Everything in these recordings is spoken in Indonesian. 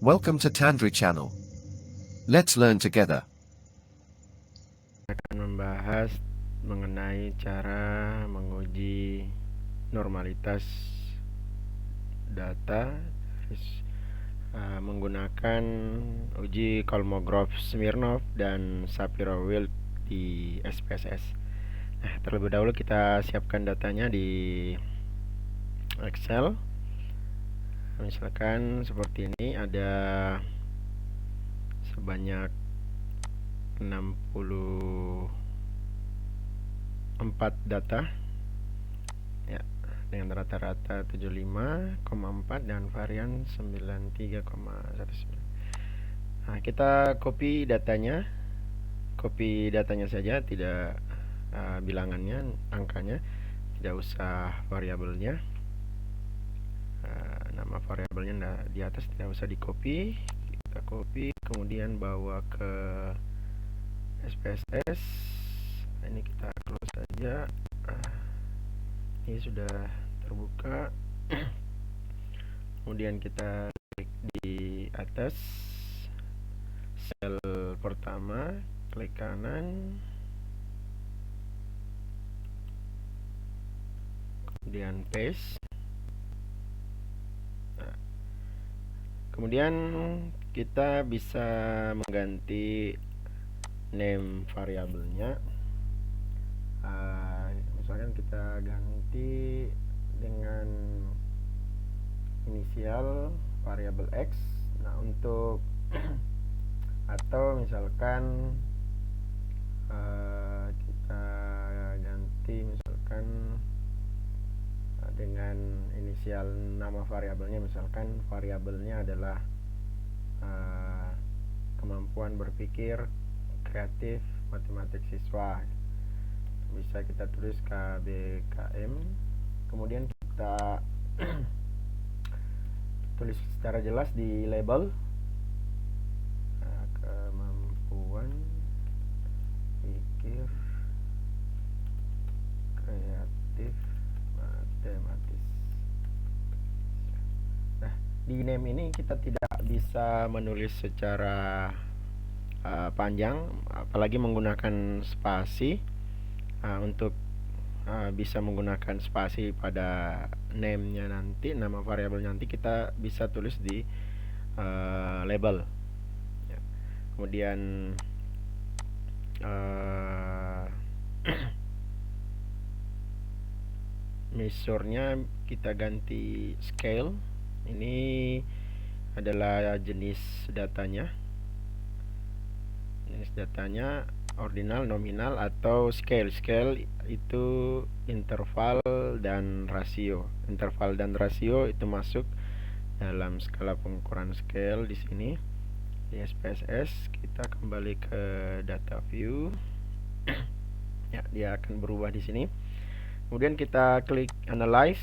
Welcome to Tandri Channel. Let's learn together. Akan membahas mengenai cara menguji normalitas data menggunakan uji Kolmogorov-Smirnov dan Shapiro-Wilk di SPSS. Nah, terlebih dahulu kita siapkan datanya di Excel. Misalkan seperti ini, ada sebanyak 64 data ya, dengan rata-rata 75,4 dan varian 93,19. Nah, kita copy datanya saja, tidak bilangannya, angkanya, tidak usah variabelnya. Nama variabelnya di atas tidak usah di copy. Kita copy, kemudian bawa ke SPSS. Ini kita close saja. Ini sudah terbuka. Kemudian kita klik di atas sel pertama, klik kanan, kemudian paste. Kemudian kita bisa mengganti name variabelnya. Misalkan kita ganti dengan inisial variabel X. Nah, untuk atau misalkan kita ganti misalkan dengan inisial nama variabelnya, misalkan variabelnya adalah kemampuan berpikir kreatif matematik siswa. Bisa kita tulis KBKM, kemudian kita tulis secara jelas di label kemampuan pikir kreatif matematis. Nah, di name ini kita tidak bisa menulis secara panjang, apalagi menggunakan spasi. Untuk bisa menggunakan spasi pada name-nya nanti, nama variabel nanti kita bisa tulis di label ya. Kemudian measure-nya kita ganti scale. Ini adalah jenis datanya. Ordinal, nominal, atau scale. Scale itu interval dan rasio. Interval dan rasio itu masuk dalam skala pengukuran scale di sini. Di SPSS kita kembali ke data view. Ya, dia akan berubah di sini. Kemudian kita klik analyze.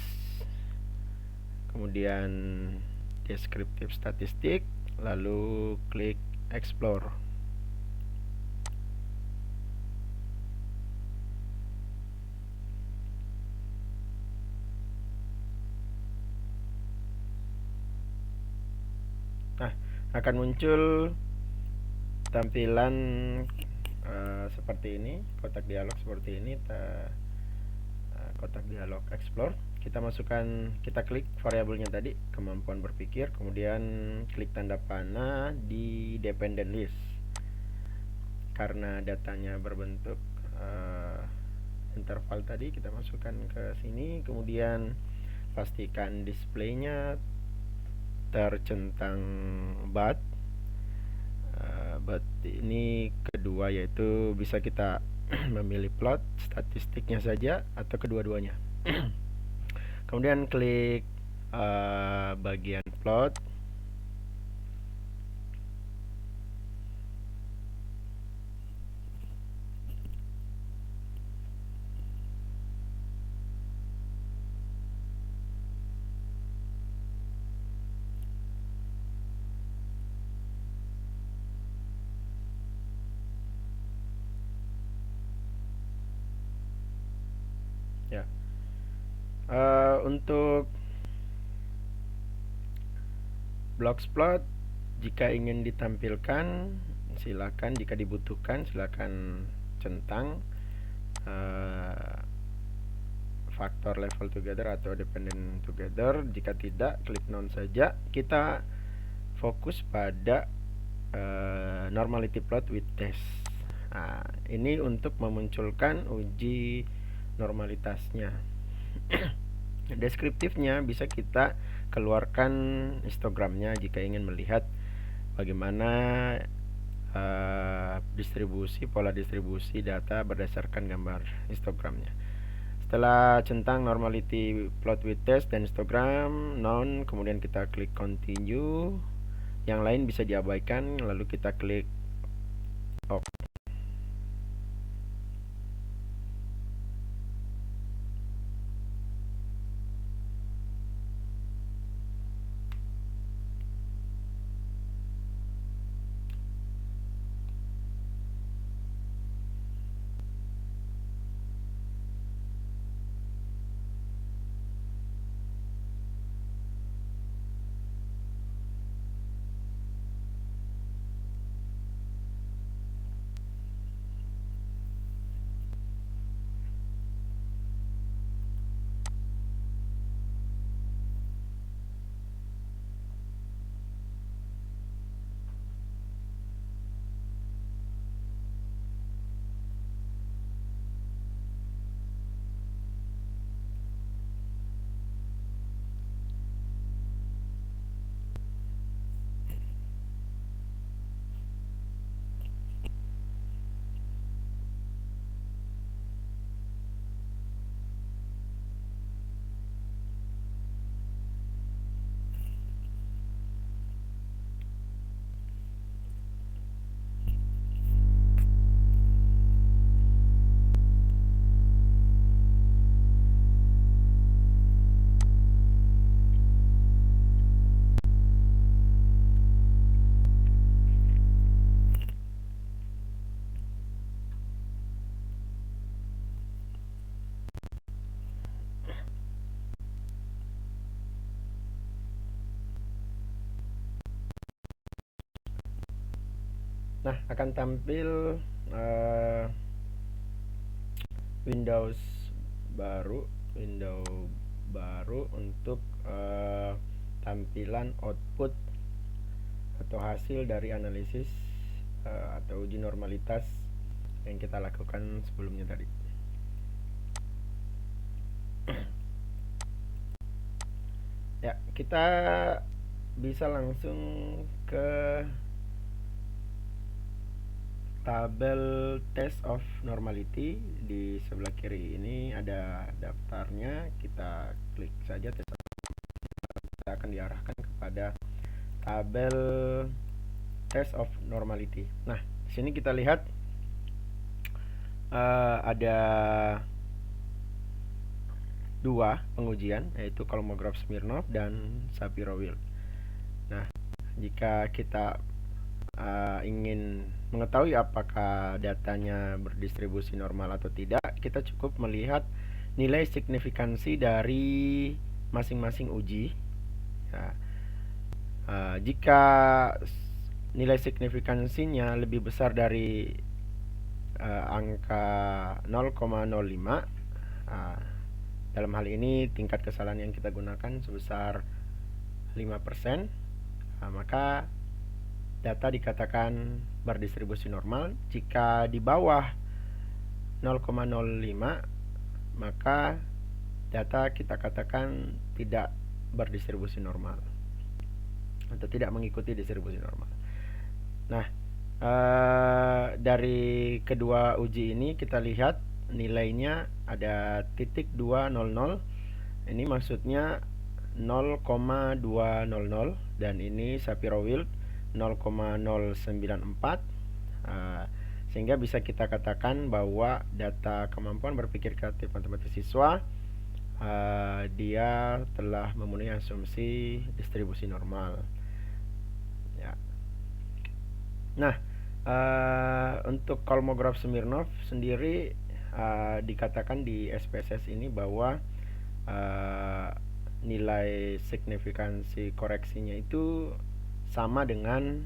Kemudian descriptive statistik, lalu klik explore. Nah, akan muncul tampilan seperti ini, kotak dialog seperti ini, kotak dialog explore. Kita klik variabelnya tadi, kemampuan berpikir, kemudian klik tanda panah di dependent list. Karena datanya berbentuk interval tadi, kita masukkan ke sini, kemudian pastikan displaynya tercentang bat. Ini kedua, yaitu bisa kita memilih plot statistiknya saja atau kedua-duanya. Kemudian klik bagian plot. Ya, untuk box plot Jika ingin ditampilkan, silakan. Jika dibutuhkan, silakan centang faktor level together atau dependent together. Jika tidak, klik none saja. Kita fokus pada normality plot with test. Nah, ini untuk memunculkan uji normalitasnya. Deskriptifnya bisa kita keluarkan histogramnya jika ingin melihat bagaimana pola distribusi data berdasarkan gambar histogramnya. Setelah centang normality plot with test dan histogram none, kemudian kita klik continue. Yang lain bisa diabaikan, lalu kita klik OK. Nah, akan tampil Windows baru untuk tampilan output atau hasil dari analisis atau uji normalitas yang kita lakukan sebelumnya tadi. Ya, kita bisa langsung ke tabel test of normality. Di sebelah kiri ini ada daftarnya, kita klik saja tes. Kita akan diarahkan kepada tabel test of normality. Nah, di sini kita lihat ada dua pengujian, yaitu Kolmogorov Smirnov dan Shapiro-Wilk. Nah, jika kita ingin mengetahui apakah datanya berdistribusi normal atau tidak, kita cukup melihat nilai signifikansi dari masing-masing uji. Ya. Jika nilai signifikansinya lebih besar dari angka 0,05, dalam hal ini tingkat kesalahan yang kita gunakan sebesar 5%, maka data dikatakan berdistribusi normal. Jika di bawah 0,05, maka data kita katakan tidak berdistribusi normal atau tidak mengikuti distribusi normal. Nah, dari kedua uji ini kita lihat nilainya ada titik 200. Ini maksudnya 0,200, dan ini Shapiro-Wilk 0,094, sehingga bisa kita katakan bahwa data kemampuan berpikir kreatif matematis siswa dia telah memenuhi asumsi distribusi normal. Ya. Nah, untuk Kolmogorov Smirnov sendiri dikatakan di SPSS ini bahwa nilai signifikansi koreksinya itu sama dengan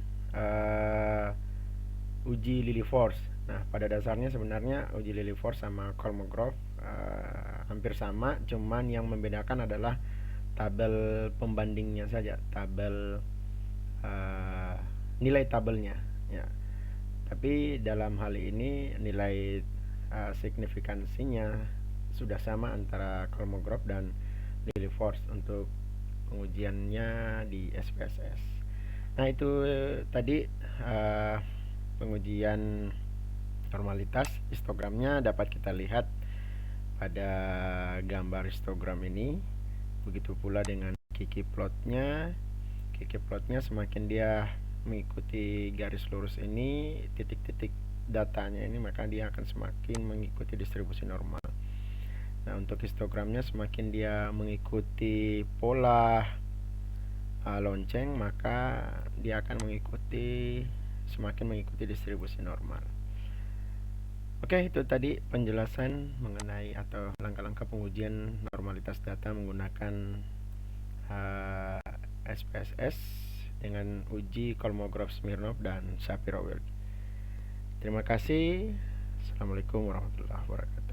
uji Lily-Force. Nah, pada dasarnya sebenarnya uji Lily-Force sama Kolmogorov hampir sama, cuman yang membedakan adalah tabel pembandingnya saja, tabel nilai tabelnya ya. Tapi dalam hal ini nilai signifikansinya sudah sama antara Kolmogorov dan Lily-Force untuk pengujiannya di SPSS. Nah, itu tadi pengujian normalitas. Histogramnya dapat kita lihat pada gambar histogram ini. Begitu pula dengan Kiki plotnya. Kiki plotnya semakin dia mengikuti garis lurus ini, titik-titik datanya ini, maka dia akan semakin mengikuti distribusi normal. Nah, untuk histogramnya semakin dia mengikuti pola lonceng, maka dia akan semakin mengikuti distribusi normal. Oke, itu tadi penjelasan mengenai atau langkah-langkah pengujian normalitas data menggunakan SPSS dengan uji Kolmogorov-Smirnov dan Shapiro-Wilk. Terima kasih. Assalamualaikum warahmatullahi wabarakatuh.